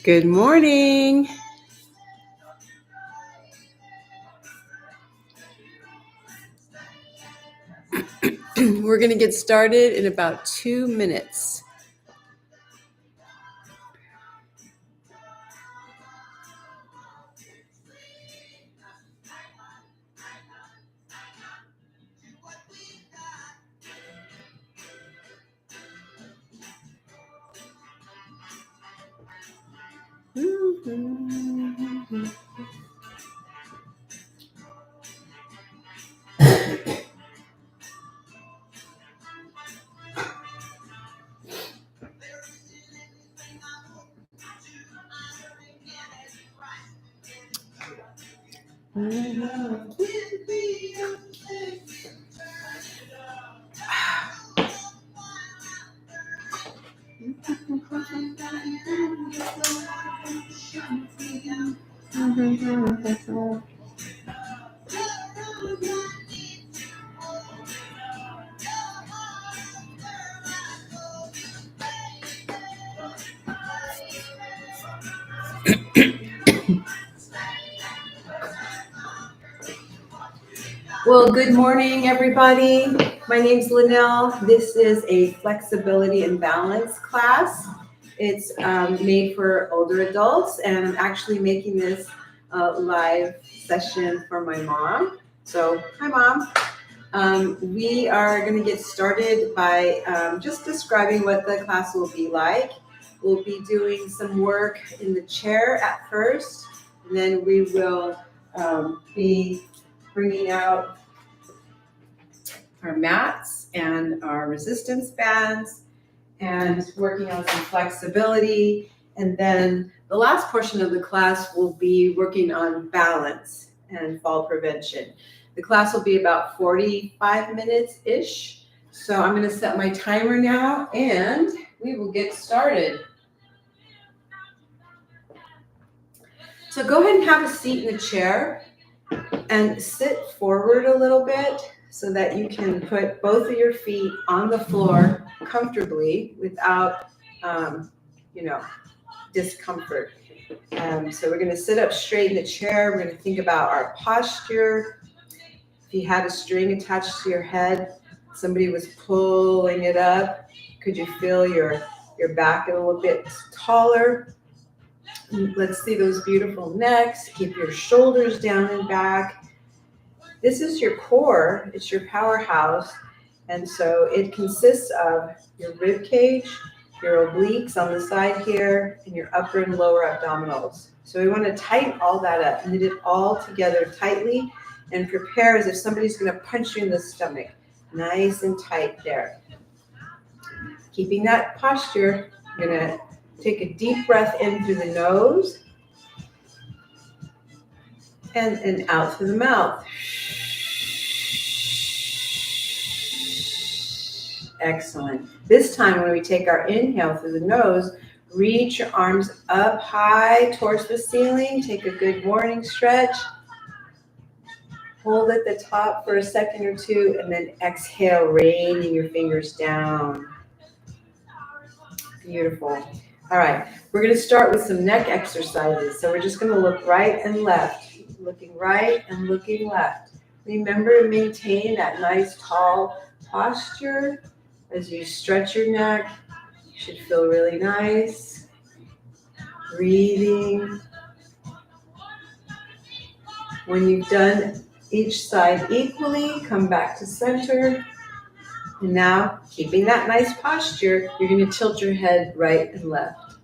Good morning. We're going to get started in about 2 minutes. Well, good morning, everybody. My name's Linnell. This is a flexibility and balance class. It's made for older adults, and I'm actually making this live session for my mom. So, hi, Mom. We are going to get started by just describing what the class will be like. We'll be doing some work in the chair at first, and then we will be bringing out our mats and our resistance bands and working on some flexibility. And then the last portion of the class will be working on balance and fall prevention. The class will be about 45 minutes-ish. So I'm going to set my timer now and we will get started. So go ahead and have a seat in the chair and sit forward a little bit so that you can put both of your feet on the floor comfortably without, discomfort. So we're going to sit up straight in the chair. We're going to think about our posture. If you had a string attached to your head, somebody was pulling it up, could you feel your back a little bit taller? Let's see those beautiful necks. Keep your shoulders down and back. This is your core. It's your powerhouse. And so it consists of your rib cage, your obliques on the side here, and your upper and lower abdominals. So we want to tighten all that up, knit it all together tightly, and prepare as if somebody's going to punch you in the stomach. Nice and tight there. Keeping that posture, you're going to take a deep breath in through the nose and out through the mouth. Excellent. This time when we take our inhale through the nose, reach your arms up high towards the ceiling. Take a good morning stretch. Hold at the top for a second or two, and then exhale, raining your fingers down. Beautiful. All right, we're going to start with some neck exercises. So we're just going to look right and left, looking right and looking left. Remember to maintain that nice tall posture. As you stretch your neck, you should feel really nice. Breathing. When you've done each side equally, come back to center. And now, keeping that nice posture, you're going to tilt your head right and left.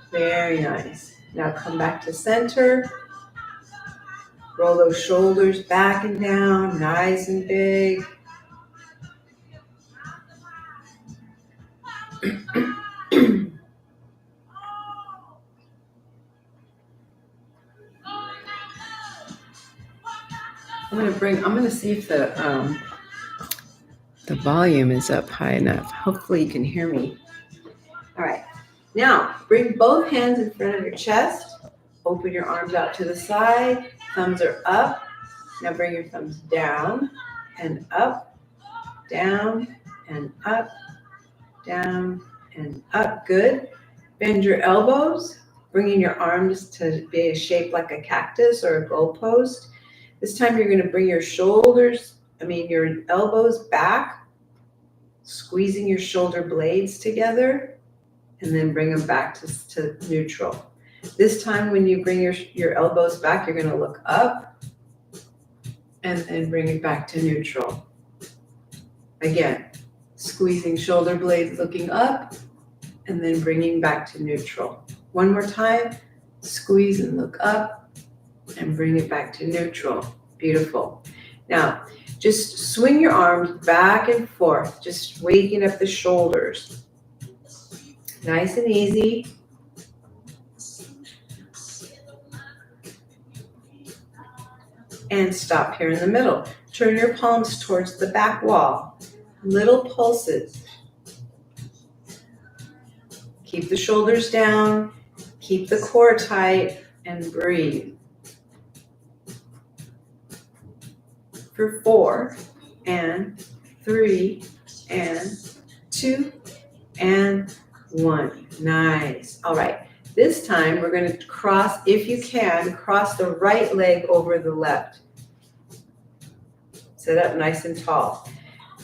Very nice. Now come back to center. Roll those shoulders back and down, nice and big. I'm gonna see if the volume is up high enough. Hopefully you can hear me. All right. Now, bring both hands in front of your chest. Open your arms out to the side. Thumbs are up. Now bring your thumbs down and up, down and up, down and up. Good. Bend your elbows, bringing your arms to be shaped like a cactus or a goalpost. This time you're going to bring your your elbows back, squeezing your shoulder blades together, and then bring them back to neutral. This time when you bring your elbows back, you're going to look up and then bring it back to neutral. Again, squeezing shoulder blades, looking up, and then bringing back to neutral. One more time, squeeze and look up and bring it back to neutral. Beautiful. Now, just swing your arms back and forth, just waking up the shoulders. Nice and easy. And stop here in the middle. Turn your palms towards the back wall. Little pulses. Keep the shoulders down, keep the core tight, and breathe. For 4, and 3, and 2, and 1. Nice. All right. This time we're going to cross, if you can, cross the right leg over the left. Sit up nice and tall.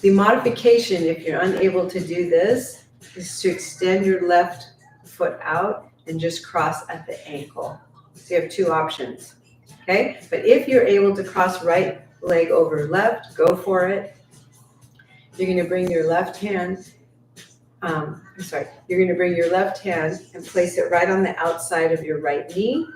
The modification, if you're unable to do this, is to extend your left foot out and just cross at the ankle. So you have 2 options, okay? But if you're able to cross right leg over left, go for it. You're going to bring your left hand, you're going to bring your left hand and place it right on the outside of your right knee.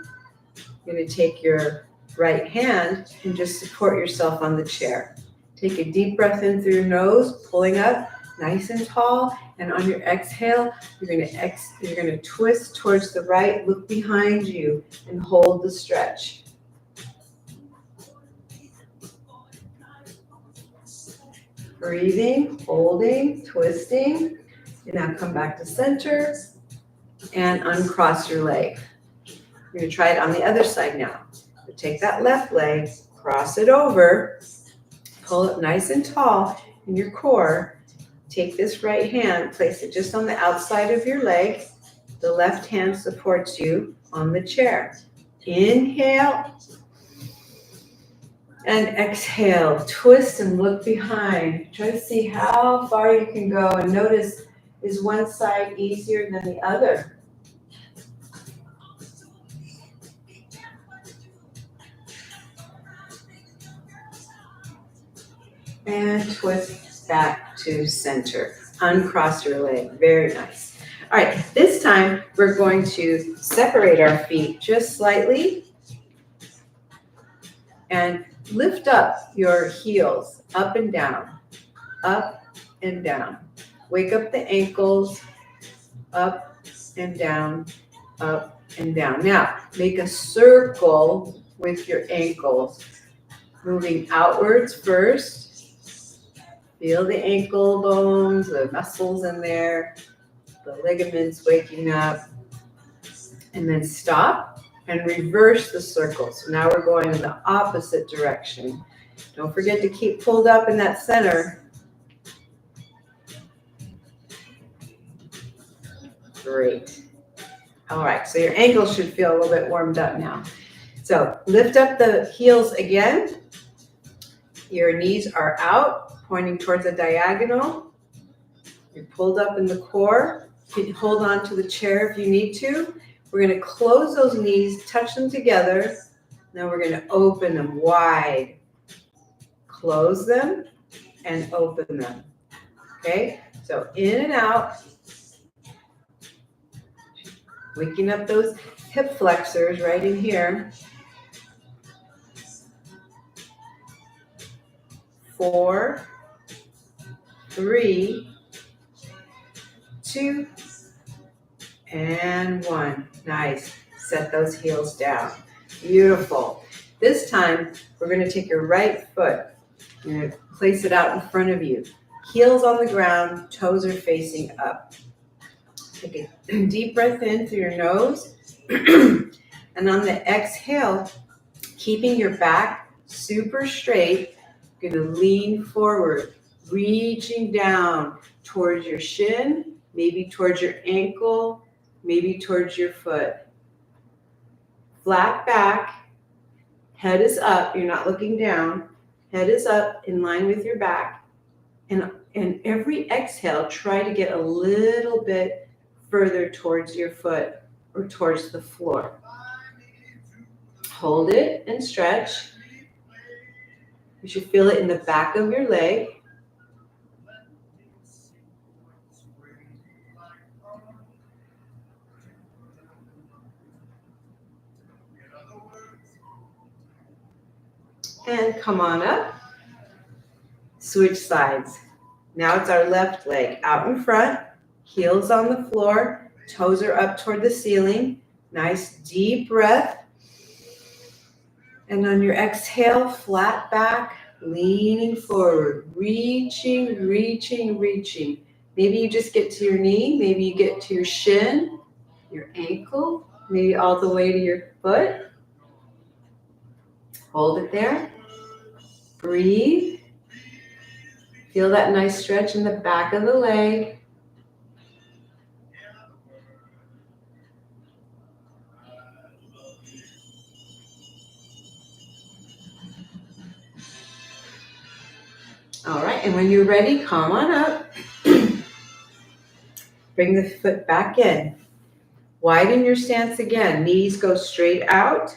You're going to take your right hand and just support yourself on the chair. Take a deep breath in through your nose, pulling up nice and tall, and on your exhale, you're going to twist towards the right, look behind you, and hold the stretch. Breathing, holding, twisting. And now come back to center and uncross your leg. You're going to try it on the other side now. So take that left leg, cross it over, pull it nice and tall in your core. Take this right hand, place it just on the outside of your leg. The left hand supports you on the chair. Inhale and exhale. Twist and look behind. Try to see how far you can go and notice, is one side easier than the other? And twist back to center. Uncross your leg. Very nice. All right, this time we're going to separate our feet just slightly and lift up your heels, up and down, up and down. Wake up the ankles, up and down, up and down. Now, make a circle with your ankles, moving outwards first. Feel the ankle bones, the muscles in there, the ligaments waking up. And then stop and reverse the circle. So now we're going in the opposite direction. Don't forget to keep pulled up in that center. Great. All right, so your ankles should feel a little bit warmed up now. So lift up the heels again. Your knees are out, pointing towards a diagonal. You're pulled up in the core. You can hold on to the chair if you need to. We're going to close those knees, touch them together. Now we're going to open them wide. Close them and open them. Okay, so in and out. Waking up those hip flexors right in here. 4, 3, 2, and 1. Nice. Set those heels down. Beautiful. This time, we're going to take your right foot. You're going to place it out in front of you. Heels on the ground, toes are facing up. Take a deep breath in through your nose. And on the exhale, keeping your back super straight, you're going to lean forward, reaching down towards your shin, maybe towards your ankle, maybe towards your foot. Flat back, head is up, you're not looking down. Head is up in line with your back. And every exhale, try to get a little bit further towards your foot or towards the floor. Hold it and stretch. You should feel it in the back of your leg. And come on up. Switch sides. Now it's our left leg out in front, heels on the floor, toes are up toward the ceiling. Nice deep breath. And on your exhale, flat back, leaning forward, reaching, reaching, reaching. Maybe you just get to your knee, maybe you get to your shin, your ankle, maybe all the way to your foot. Hold it there. Breathe. Feel that nice stretch in the back of the leg. All right, and when you're ready, come on up. Bring the foot back in. Widen your stance again. Knees go straight out.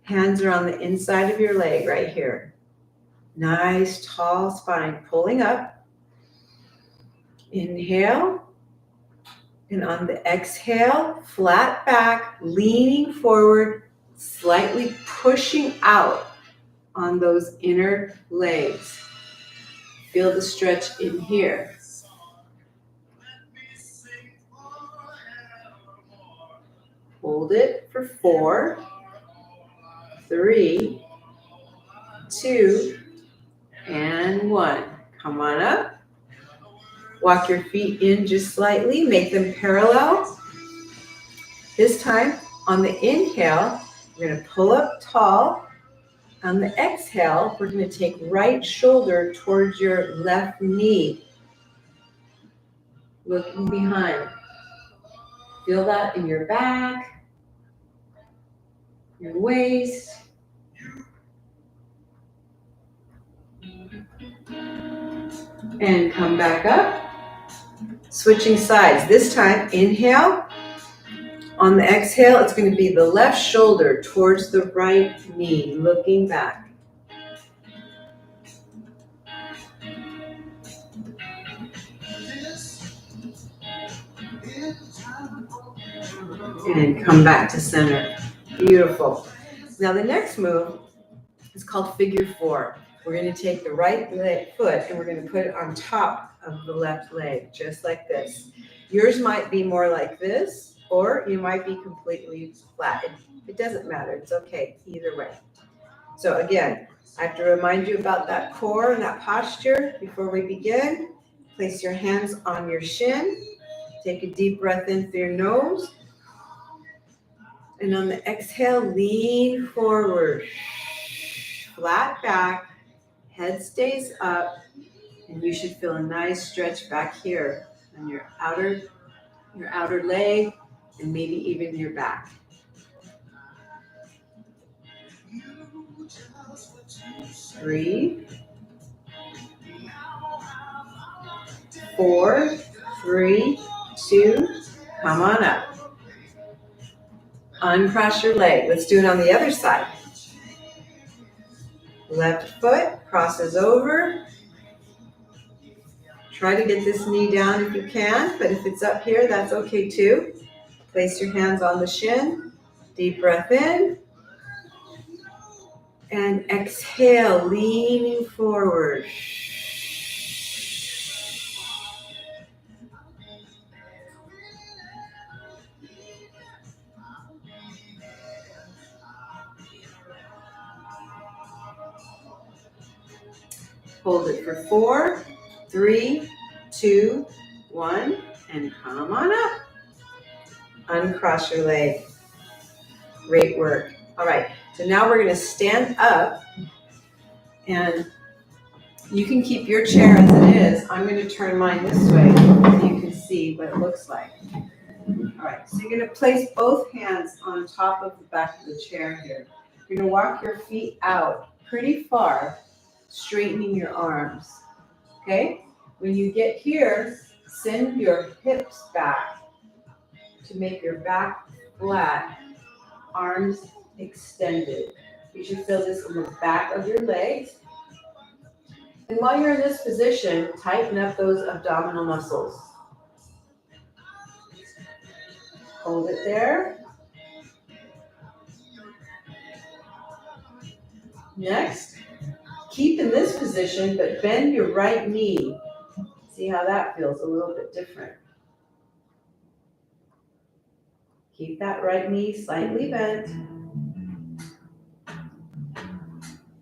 Hands are on the inside of your leg right here. Nice tall spine pulling up. Inhale. And on the exhale, flat back, leaning forward, slightly pushing out on those inner legs. Feel the stretch in here. Hold it for 4, 3, 2, and 1. Come on up. Walk your feet in just slightly. Make them parallel. This time, on the inhale, we're going to pull up tall. On the exhale, we're going to take right shoulder towards your left knee. Looking behind. Feel that in your back, your waist. And come back up. Switching sides. This time, inhale. On the exhale, it's going to be the left shoulder towards the right knee, looking back. And come back to center. Beautiful. Now the next move is called figure 4. We're going to take the right foot and we're going to put it on top of the left leg, just like this. Yours might be more like this, or you might be completely flat. It doesn't matter. It's okay either way. So again, I have to remind you about that core and that posture before we begin. Place your hands on your shin. Take a deep breath in through your nose. And on the exhale, lean forward. Flat back. Head stays up. And you should feel a nice stretch back here on your outer leg and maybe even your back. 3, 4, 3, 2, come on up. Uncross your leg. Let's do it on the other side. Left foot crosses over. Try to get this knee down if you can, but if it's up here, that's okay too. Place your hands on the shin. Deep breath in. And exhale, leaning forward. Hold it for 4, 3, 2, 1, and come on up. Uncross your leg. Great work. All right, so now we're gonna stand up, and you can keep your chair as it is. I'm gonna turn mine this way so you can see what it looks like. All right, so you're gonna place both hands on top of the back of the chair here. You're gonna walk your feet out pretty far, straightening your arms, okay? When you get here, send your hips back to make your back flat, arms extended. You should feel this in the back of your legs. And while you're in this position, tighten up those abdominal muscles. Hold it there. Next, keep in this position, but bend your right knee. See how that feels a little bit different. Keep that right knee slightly bent.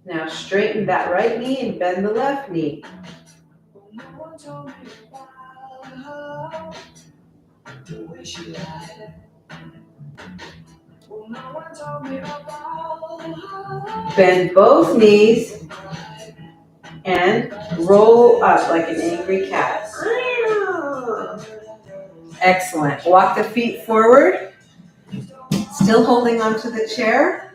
Now straighten that right knee and bend the left knee. Bend both knees and roll up like an angry cat. Excellent. Walk the feet forward, still holding onto the chair.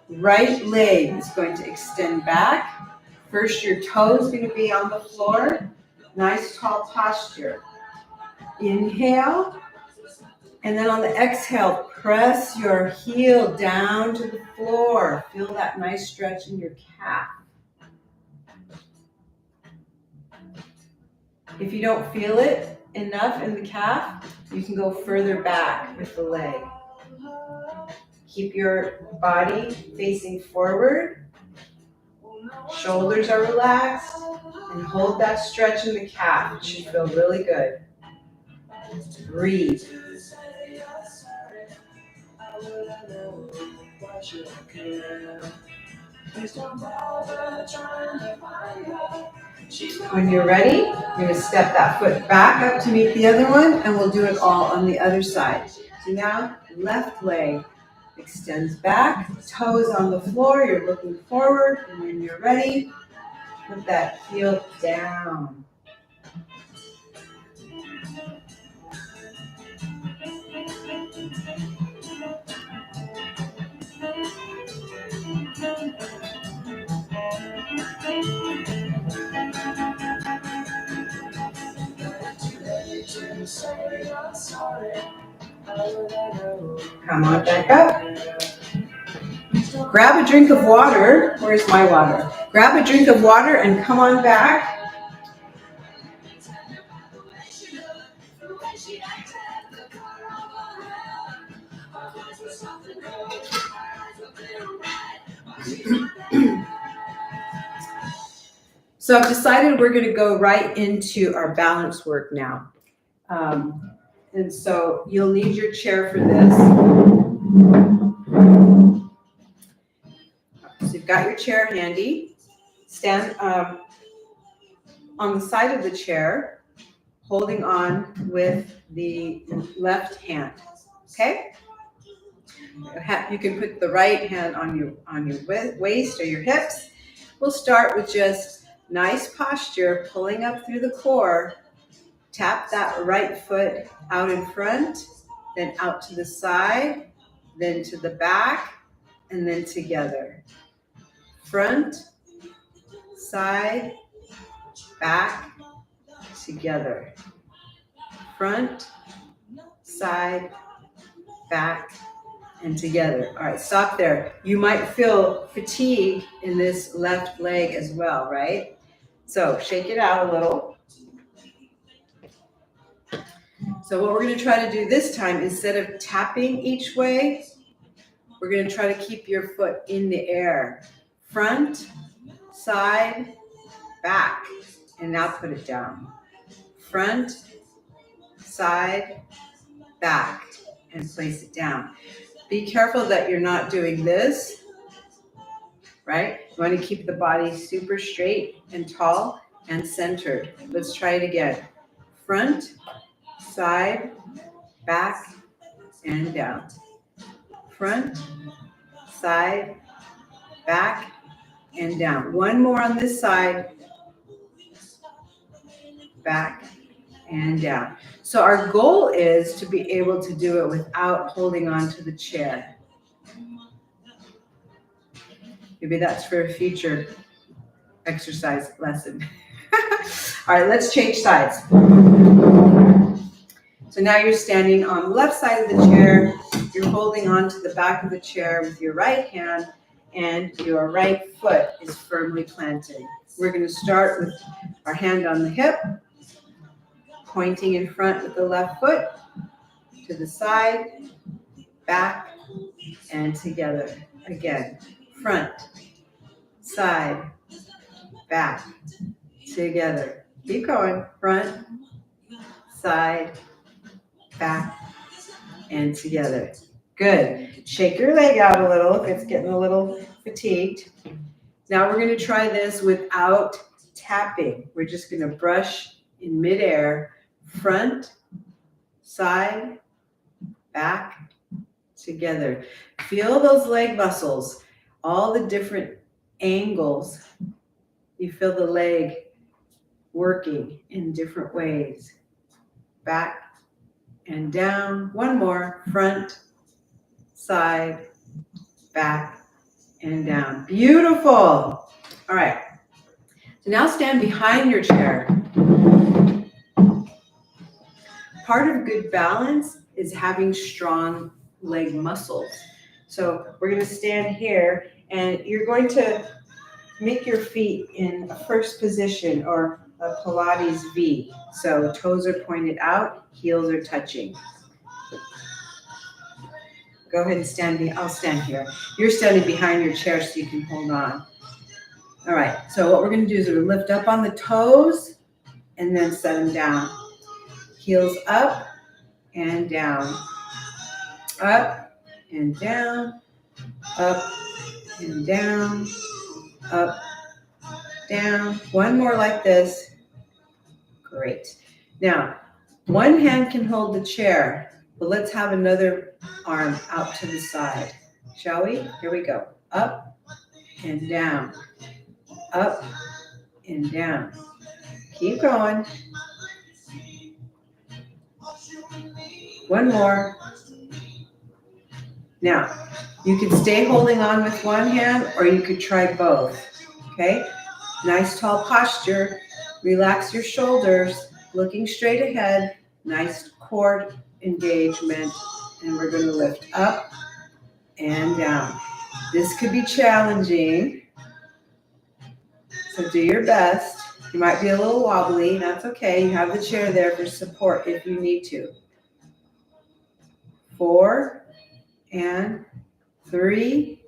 Right leg is going to extend back. First, your toe is going to be on the floor. Nice tall posture. Inhale. And then on the exhale, press your heel down to the floor. Feel that nice stretch in your calf. If you don't feel it enough in the calf, you can go further back with the leg. Keep your body facing forward. Shoulders are relaxed. And hold that stretch in the calf. It should feel really good. Breathe. When you're ready, you're going to step that foot back up to meet the other one, and we'll do it all on the other side. So now, left leg extends back, toes on the floor, you're looking forward, and when you're ready, put that heel down. Come on back up. Grab a drink of water. Where's my water? Grab a drink of water and come on back. So I've decided we're going to go right into our balance work now. And so you'll need your chair for this. So you've got your chair handy. Stand on the side of the chair, holding on with the left hand. Okay? You can put the right hand on your waist or your hips. We'll start with just nice posture, pulling up through the core. Tap that right foot out in front, then out to the side, then to the back, and then together. Front, side, back, together. Front, side, back, and together. All right, stop there. You might feel fatigue in this left leg as well, right? So shake it out a little. So what we're going to try to do this time, instead of tapping each way, we're going to try to keep your foot in the air. Front, side, back, and now put it down. Front, side, back, and place it down. Be careful that you're not doing this right? You want to keep the body super straight and tall and centered. Let's try it again. Front, side, back, and down. Front, side, back, and down. One more on this side, back, and down. So our goal is to be able to do it without holding on to the chair. Maybe that's for a future exercise lesson. All right, let's change sides. So now you're standing on the left side of the chair. You're holding on to the back of the chair with your right hand, and your right foot is firmly planted. We're going to start with our hand on the hip, pointing in front with the left foot, to the side, back, and together. Again, front, side, back, together. Keep going. Front, side, back, and together. Good. Shake your leg out a little if it's getting a little fatigued. Now we're going to try this without tapping. We're just going to brush in midair, front, side, back, together. Feel those leg muscles, all the different angles. You feel the leg working in different ways. Back and down. One more. Front, side, back, and down. Beautiful. All right. So now stand behind your chair. Part of good balance is having strong leg muscles. So we're going to stand here, and you're going to make your feet in a first position, or a Pilates V. So toes are pointed out, heels are touching. Go ahead and stand. I'll stand here. You're standing behind your chair so you can hold on. All right. So what we're going to do is we're going to lift up on the toes and then set them down. Heels up and down. Up and down. Up and down. Up, down. One more like this. Great. Now, one hand can hold the chair, but let's have another arm out to the side. Shall we? Here we go. Up and down. Up and down. Keep going. One more. Now, you can stay holding on with one hand, or you could try both. Okay? Nice tall posture. Relax your shoulders, looking straight ahead. Nice core engagement. And we're going to lift up and down. This could be challenging, so do your best. You might be a little wobbly. That's okay. You have the chair there for support if you need to. 4 and 3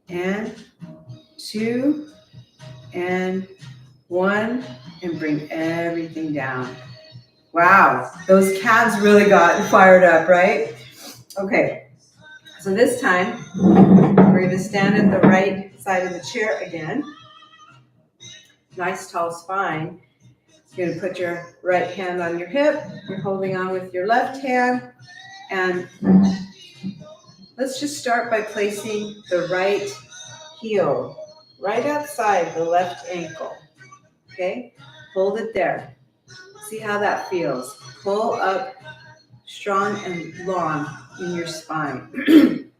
and 2 and 1, and bring everything down. Wow, those calves really got fired up, right? Okay, so this time we're going to stand at the right side of the chair again. Nice tall spine. You're going to put your right hand on your hip. You're holding on with your left hand. And let's just start by placing the right heel right outside the left ankle. Okay? Hold it there. See how that feels. Pull up strong and long in your spine.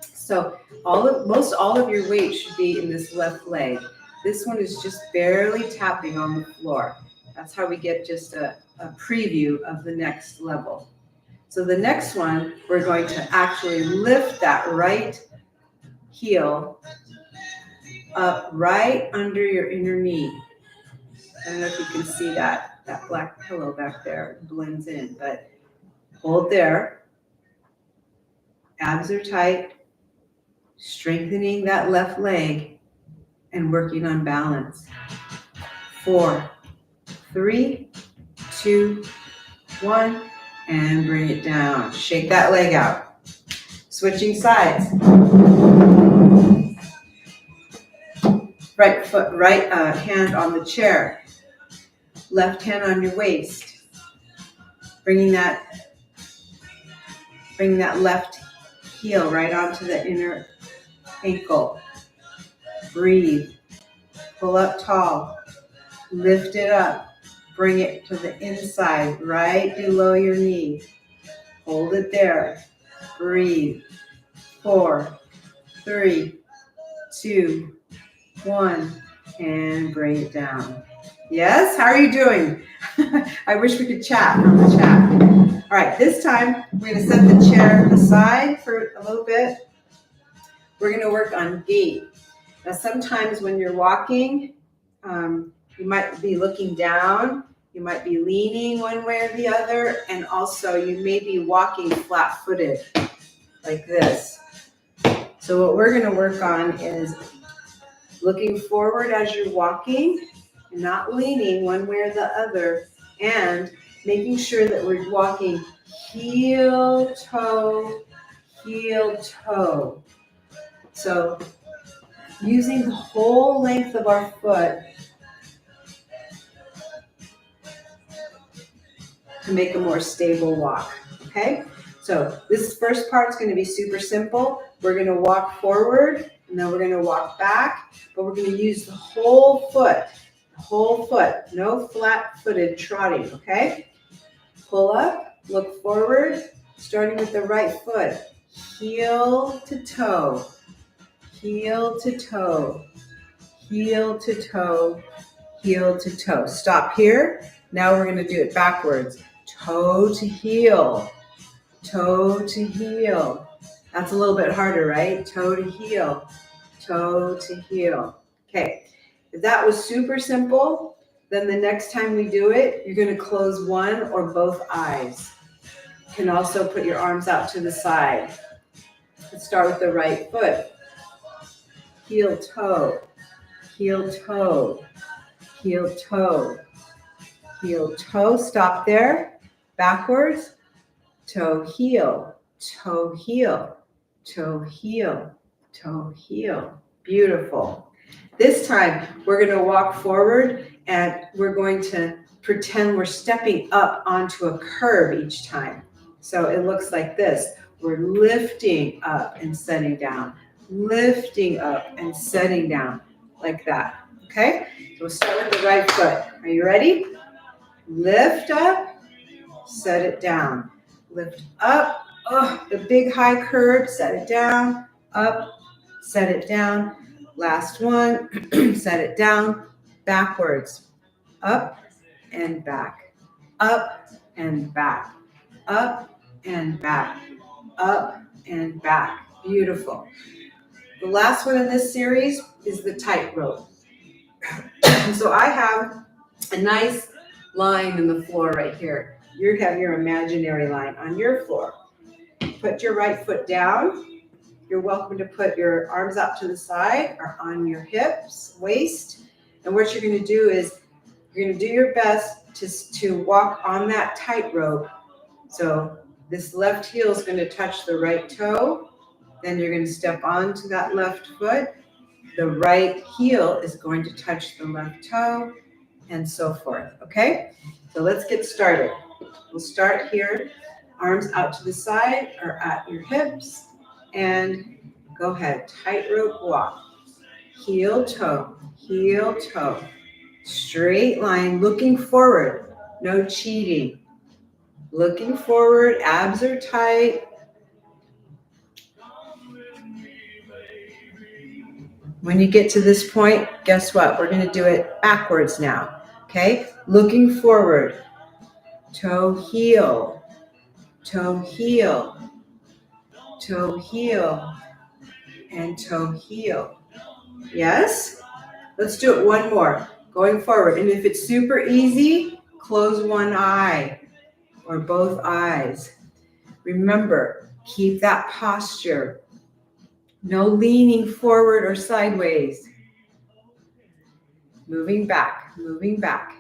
So most all of your weight should be in this left leg. This one is just barely tapping on the floor. That's how we get just a preview of the next level. So the next one, we're going to actually lift that right heel up right under your inner knee. I don't know if you can see that black pillow back there blends in, but hold there. Abs are tight, strengthening that left leg and working on balance. 4, 3, 2, 1, and bring it down. Shake that leg out. Switching sides. Right foot, right hand on the chair. Left hand on your waist. Bringing that left heel right onto the inner ankle. Breathe. Pull up tall. Lift it up. Bring it to the inside, right below your knee. Hold it there. Breathe. 4, 3, 2, 1, and bring it down. Yes? How are you doing? I wish we could chat on the chat. All right, this time we're going to set the chair aside for a little bit. We're going to work on gait. Now, sometimes when you're walking, you might be looking down, you might be leaning one way or the other, and also you may be walking flat-footed like this. So what we're going to work on is looking forward as you're walking, and not leaning one way or the other, and making sure that we're walking heel, toe, heel, toe. So using the whole length of our foot to make a more stable walk, okay? So this first part is going to be super simple. We're going to walk forward, and then we're going to walk back, but we're going to use the whole foot, no flat-footed trotting, okay? Pull up, look forward, starting with the right foot, heel to toe, heel to toe, heel to toe, heel to toe. Stop here. Now we're going to do it backwards. Toe to heel, toe to heel. That's a little bit harder, right? Toe to heel, toe to heel. Okay, if that was super simple, then the next time we do it, you're going to close one or both eyes. You can also put your arms out to the side. Let's start with the right foot. Heel, toe, heel, toe, heel, toe, heel, toe. Stop there. Backwards. Toe, heel, toe, heel, toe, heel, toe, heel. Beautiful. This time, we're going to walk forward, and we're going to pretend we're stepping up onto a curb each time. So it looks like this. We're lifting up and setting down, lifting up and setting down, like that. Okay? So we'll start with the right foot. Are you ready? Lift up, set it down. Lift up, the big high curve, set it down, up, set it down. Last one, set it down, backwards, up and back, up and back, up and back, up and back. Beautiful. The last one in this series is the tightrope. So I have a nice line in the floor right here. You have your imaginary line on your floor. Put your right foot down. You're welcome to put your arms out to the side or on your hips, waist. And what you're going to do is you're going to do your best to walk on that tightrope. So this left heel is going to touch the right toe. Then you're going to step onto that left foot. The right heel is going to touch the left toe, and so forth. Okay? So let's get started. We'll start here. Arms out to the side or at your hips. And go ahead. Tightrope walk. Heel, toe. Heel, toe. Straight line, looking forward. No cheating. Looking forward. Abs are tight. When you get to this point, guess what? We're going to do it backwards now. Okay? Looking forward. Toe, heel. Toe, heel. Toe, heel. And toe, heel. Yes? Let's do it one more. Going forward. And if it's super easy, close one eye or both eyes. Remember, keep that posture. No leaning forward or sideways. Moving back, moving back.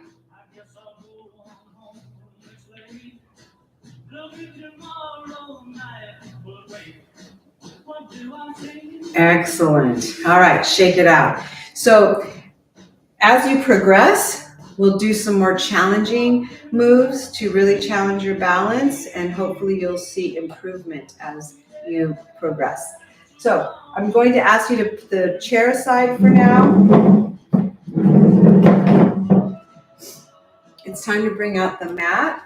Excellent. All right, shake it out. So as you progress, we'll do some more challenging moves to really challenge your balance, and hopefully you'll see improvement as you progress. So I'm going to ask you to put the chair aside for now. It's time to bring out the mat.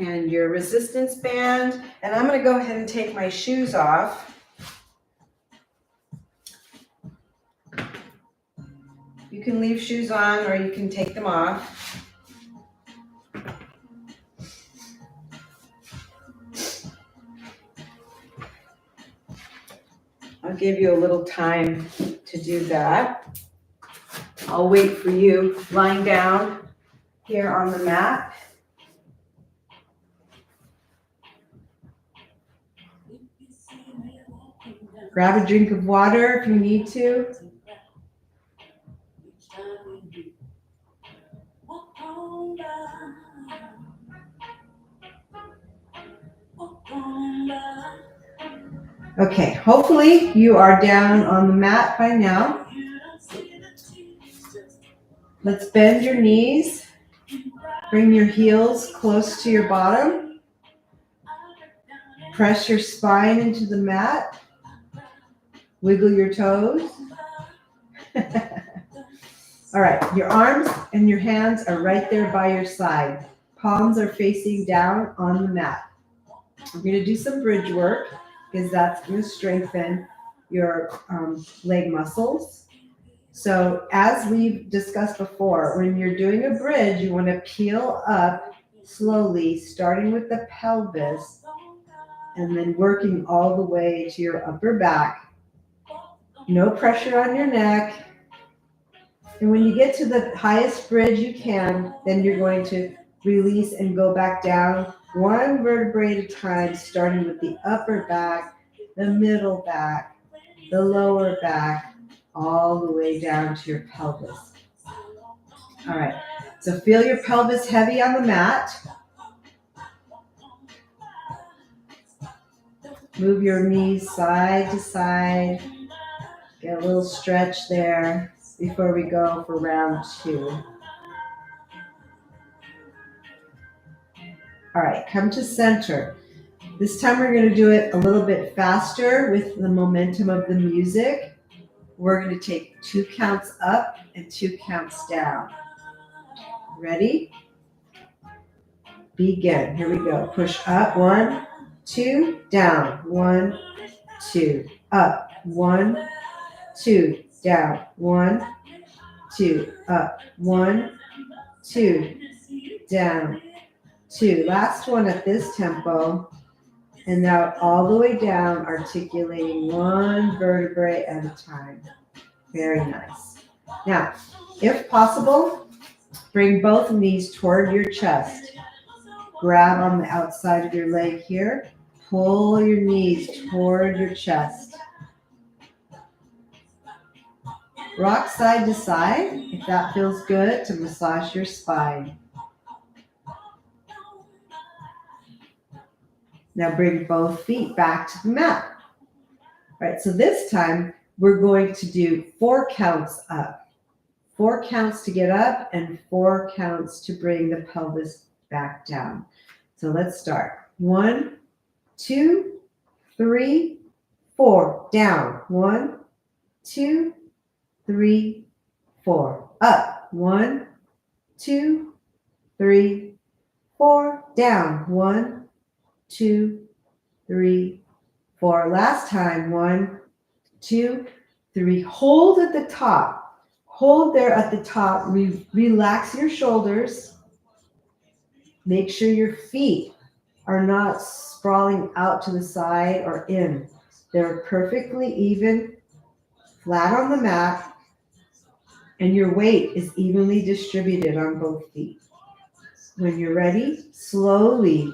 And your resistance band. And I'm going to go ahead and take my shoes off. You can leave shoes on or you can take them off. I'll give you a little time to do that. I'll wait for you lying down here on the mat. Grab a drink of water if you need to. Okay, hopefully you are down on the mat by now. Let's bend your knees. Bring your heels close to your bottom. Press your spine into the mat. Wiggle your toes. All right, your arms and your hands are right there by your side. Palms are facing down on the mat. We're going to do some bridge work because that's going to strengthen your leg muscles. So as we've discussed before, when you're doing a bridge, you want to peel up slowly, starting with the pelvis and then working all the way to your upper back. No pressure on your neck. And when you get to the highest bridge you can, then you're going to release and go back down one vertebrae at a time, starting with the upper back, the middle back, the lower back, all the way down to your pelvis. All right, so feel your pelvis heavy on the mat. Move your knees side to side. Get a little stretch there before we go for round 2. All right, come to center. This time we're going to do it a little bit faster with the momentum of the music. We're going to take 2 counts up and 2 counts down. Ready? Begin. Here we go. Push up. 1, 2, down. 1, 2, up. 1, 2, down. 1, 2, up. 1, 2, down. 2. Last one at this tempo. And now all the way down, articulating one vertebrae at a time. Very nice. Now, if possible, bring both knees toward your chest. Grab on the outside of your leg here. Pull your knees toward your chest. Rock side to side, if that feels good, to massage your spine. Now bring both feet back to the mat. All right, so this time we're going to do 4 counts up. 4 counts to get up and 4 counts to bring the pelvis back down. So let's start. 1, 2, 3, 4. Down. 1, 2, 3, 4. Up. 1, 2, 3, 4. Down. 1, 2, 3, 4. Last time. 1, 2, 3. Hold at the top. Hold there at the top. Relax your shoulders. Make sure your feet are not sprawling out to the side or in. They're perfectly even, flat on the mat, and your weight is evenly distributed on both feet. When you're ready, slowly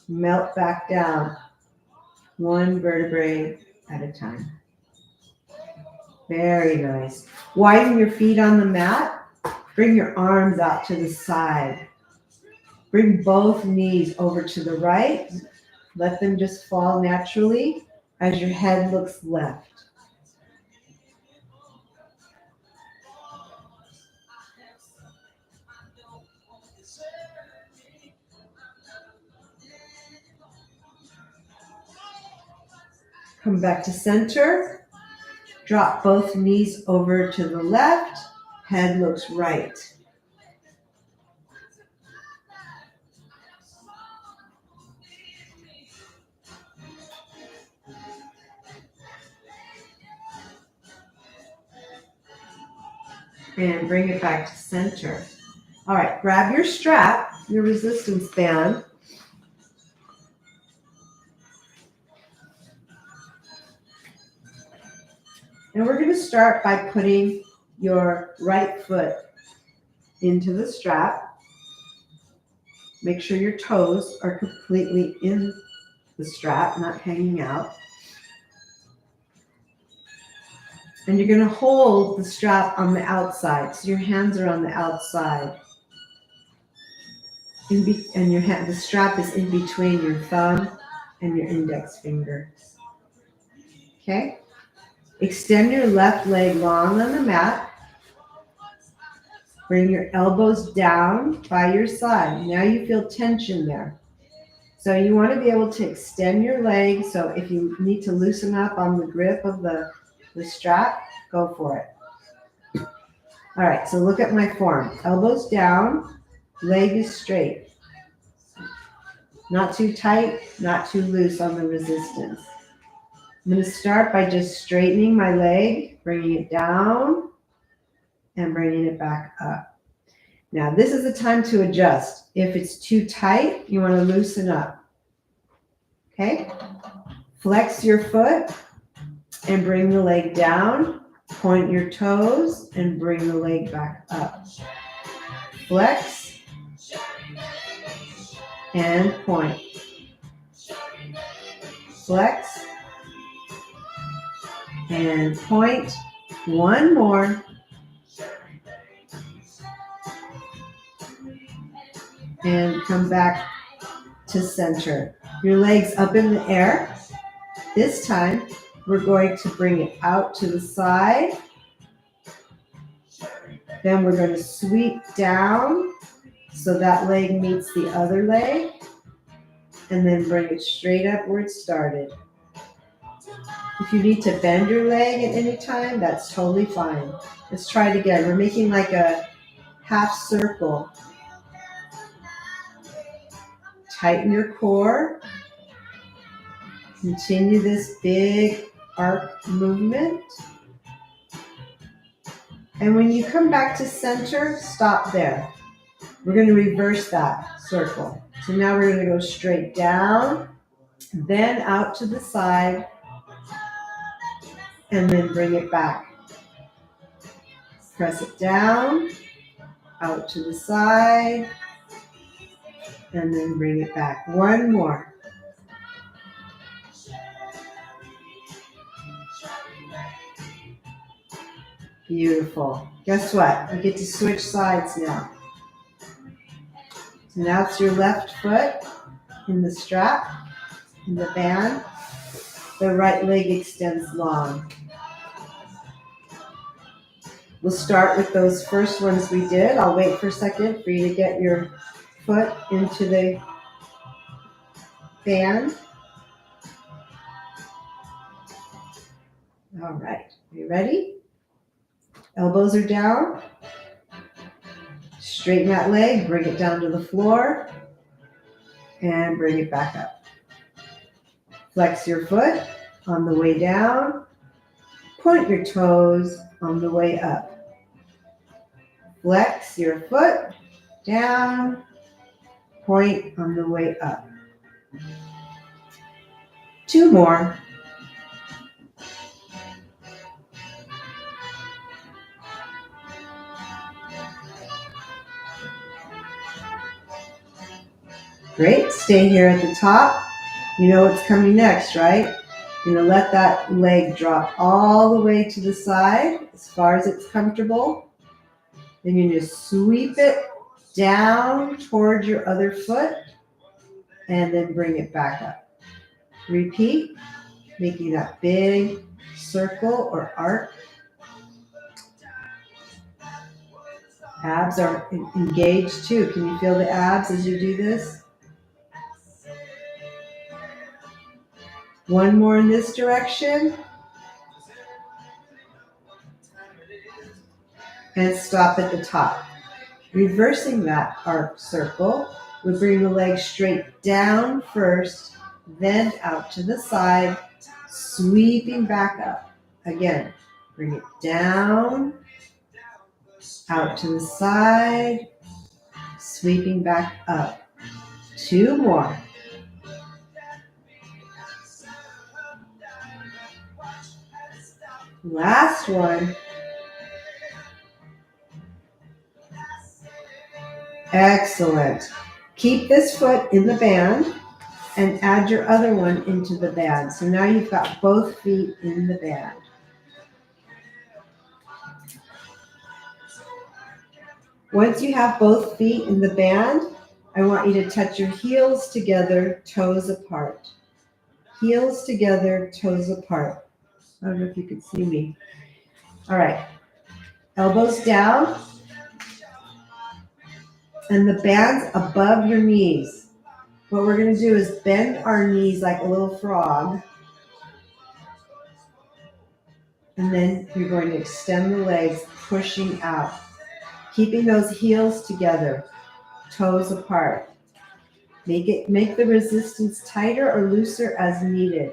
melt back down, one vertebrae at a time. Very nice. Widen your feet on the mat. Bring your arms out to the side. Bring both knees over to the right. Let them just fall naturally as your head looks left. Come back to center. Drop both knees over to the left. Head looks right. And bring it back to center. All right, grab your strap, your resistance band. And we're going to start by putting your right foot into the strap. Make sure your toes are completely in the strap, not hanging out. And you're going to hold the strap on the outside. So your hands are on the outside. And the strap is in between your thumb and your index finger. Okay? Extend your left leg long on the mat. Bring your elbows down by your side. Now you feel tension there. So you want to be able to extend your leg. So if you need to loosen up on the grip of the strap, go for it. All right, so look at my form. Elbows down, leg is straight. Not too tight, not too loose on the resistance. I'm going to start by just straightening my leg, bringing it down, and bringing it back up. Now, this is the time to adjust. If it's too tight, you want to loosen up. Okay? Flex your foot and bring the leg down. Point your toes and bring the leg back up. Flex and point. Flex and point. One more. And come back to center. Your legs up in the air. This time, we're going to bring it out to the side. Then we're going to sweep down so that leg meets the other leg. And then bring it straight up where it started. If you need to bend your leg at any time, that's totally fine. Let's try it again. We're making like a half circle. Tighten your core. Continue this big arc movement. And when you come back to center, stop there. We're going to reverse that circle. So now we're going to go straight down, then out to the side, and then bring it back. Press it down, out to the side, and then bring it back. One more. Beautiful. Guess what? You get to switch sides now. So now it's your left foot in the strap, in the band. The right leg extends long. We'll start with those first ones we did. I'll wait for a second for you to get your foot into the band. All right, are you ready? Elbows are down. Straighten that leg, bring it down to the floor, and bring it back up. Flex your foot on the way down. Point your toes on the way up. Flex your foot down. Point on the way up. Two more. Great. Stay here at the top. You know what's coming next, right? You're going to let that leg drop all the way to the side as far as it's comfortable. Then you just sweep it down towards your other foot and then bring it back up. Repeat, making that big circle or arc. Abs are engaged too. Can you feel the abs as you do this? One more in this direction. And stop at the top. Reversing that arc circle would bring the legs straight down first, then out to the side, sweeping back up. Again, bring it down, out to the side, sweeping back up. 2 more. Last one. Excellent. Keep this foot in the band and add your other one into the band. So now you've got both feet in the band. Once you have both feet in the band, I want you to touch your heels together, toes apart. Heels together, toes apart. I don't know if you can see me. All right. Elbows down. And the band's above your knees. What we're going to do is bend our knees like a little frog. And then you're going to extend the legs, pushing out. Keeping those heels together, toes apart. Make the resistance tighter or looser as needed.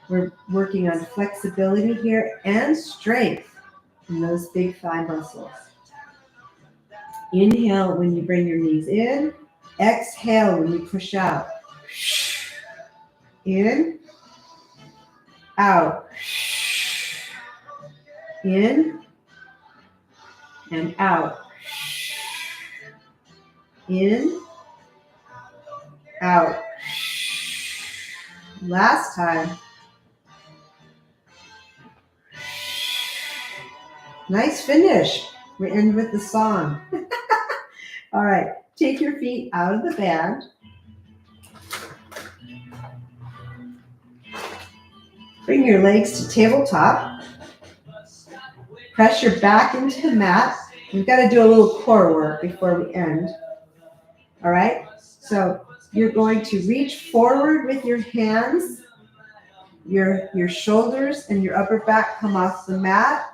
We're working on flexibility here and strength in those big thigh muscles. Inhale when you bring your knees in. Exhale when you push out. In, out. In and out. In, out. Last time. Nice finish. We end with the song. All right, take your feet out of the band. Bring your legs to tabletop. Press your back into the mat. We've got to do a little core work before we end. All right, so you're going to reach forward with your hands. Your shoulders and your upper back come off the mat.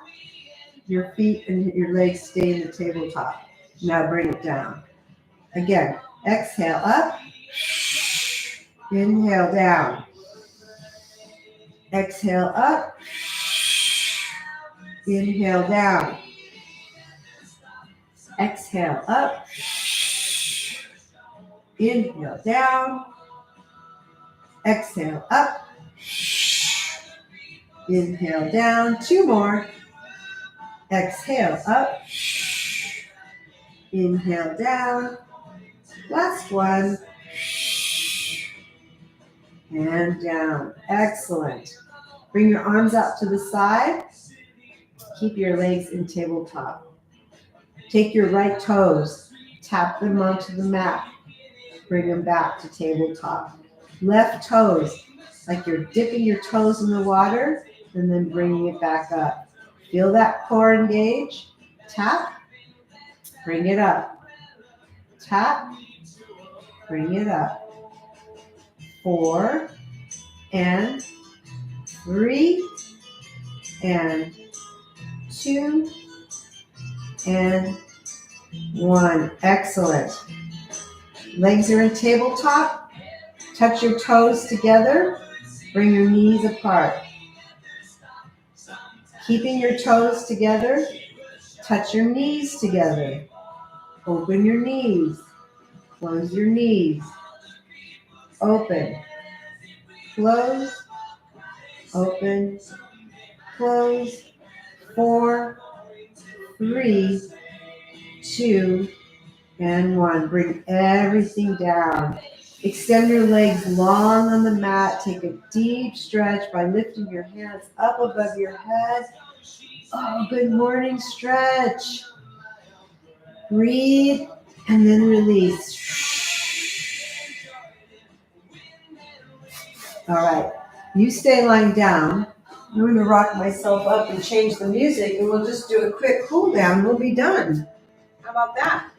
Your feet and your legs stay in the tabletop. Now bring it down. Again, exhale up. Inhale down. Exhale up. Inhale down. Exhale up. Inhale down. Exhale up. Inhale down. 2 more. Exhale up. Inhale down. Last one. And down. Excellent. Bring your arms out to the side. Keep your legs in tabletop. Take your right toes. Tap them onto the mat. Bring them back to tabletop. Left toes, like you're dipping your toes in the water and then bringing it back up. Feel that core engage. Tap. Bring it up. Tap. Bring it up. 4 and 3 and 2 and 1. Excellent. Legs are in tabletop. Touch your toes together. Bring your knees apart. Keeping your toes together. Touch your knees together. Open your knees. Close your knees. Open. Close. Open. Close. 4, 3, 2, and 1. Bring everything down. Extend your legs long on the mat. Take a deep stretch by lifting your hands up above your head. Oh, good morning, stretch. Breathe and then release. All right, you stay lying down. I'm going to rock myself up and change the music, and we'll just do a quick cool down. We'll be done. How about that?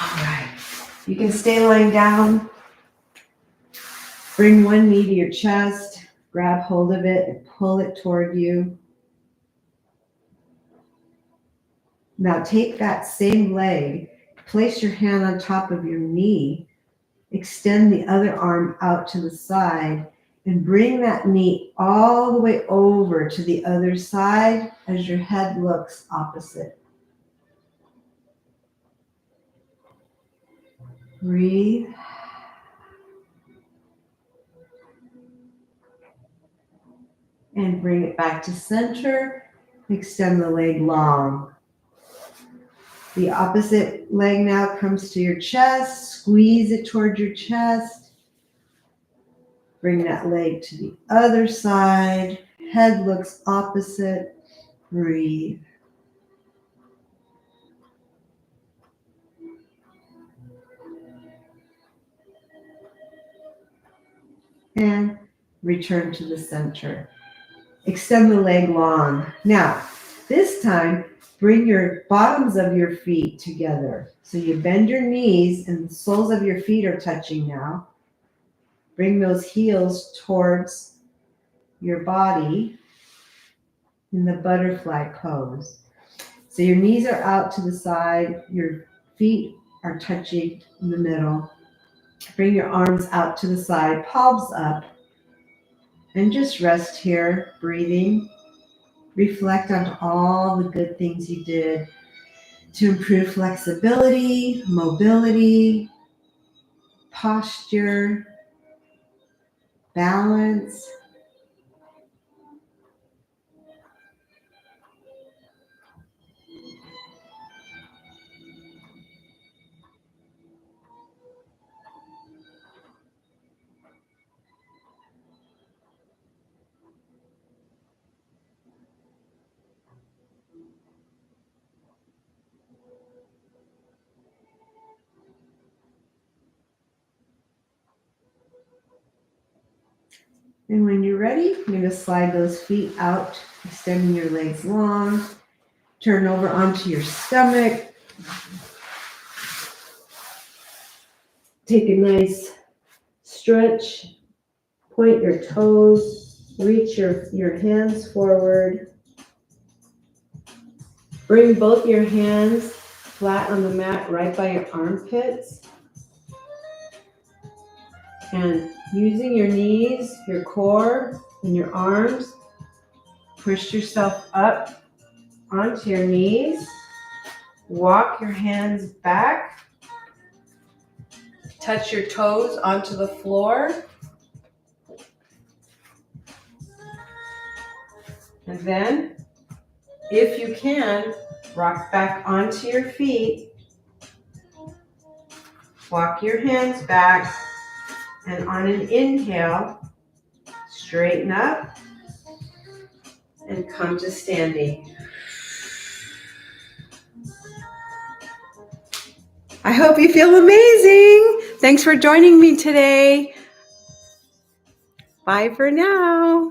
All right, you can stay lying down. Bring one knee to your chest, grab hold of it and pull it toward you. Now take that same leg, place your hand on top of your knee, extend the other arm out to the side, and bring that knee all the way over to the other side as your head looks opposite. Breathe. And bring it back to center. Extend the leg long. The opposite leg now comes to your chest. Squeeze it toward your chest. Bring that leg to the other side. Head looks opposite. Breathe. And return to the center. Extend the leg long. Now, this time, bring your bottoms of your feet together. So you bend your knees and the soles of your feet are touching now. Bring those heels towards your body in the butterfly pose. So your knees are out to the side, your feet are touching in the middle. Bring your arms out to the side, palms up, and just rest here, breathing. Reflect on all the good things you did to improve flexibility, mobility, posture, balance. And when you're ready, you're going to slide those feet out, extending your legs long. Turn over onto your stomach. Take a nice stretch. Point your toes. Reach your hands forward. Bring both your hands flat on the mat right by your armpits. And using your knees, your core, and your arms, push yourself up onto your knees. Walk your hands back. Touch your toes onto the floor. And then, if you can, rock back onto your feet. Walk your hands back. And on an inhale, straighten up and come to standing. I hope you feel amazing. Thanks for joining me today. Bye for now.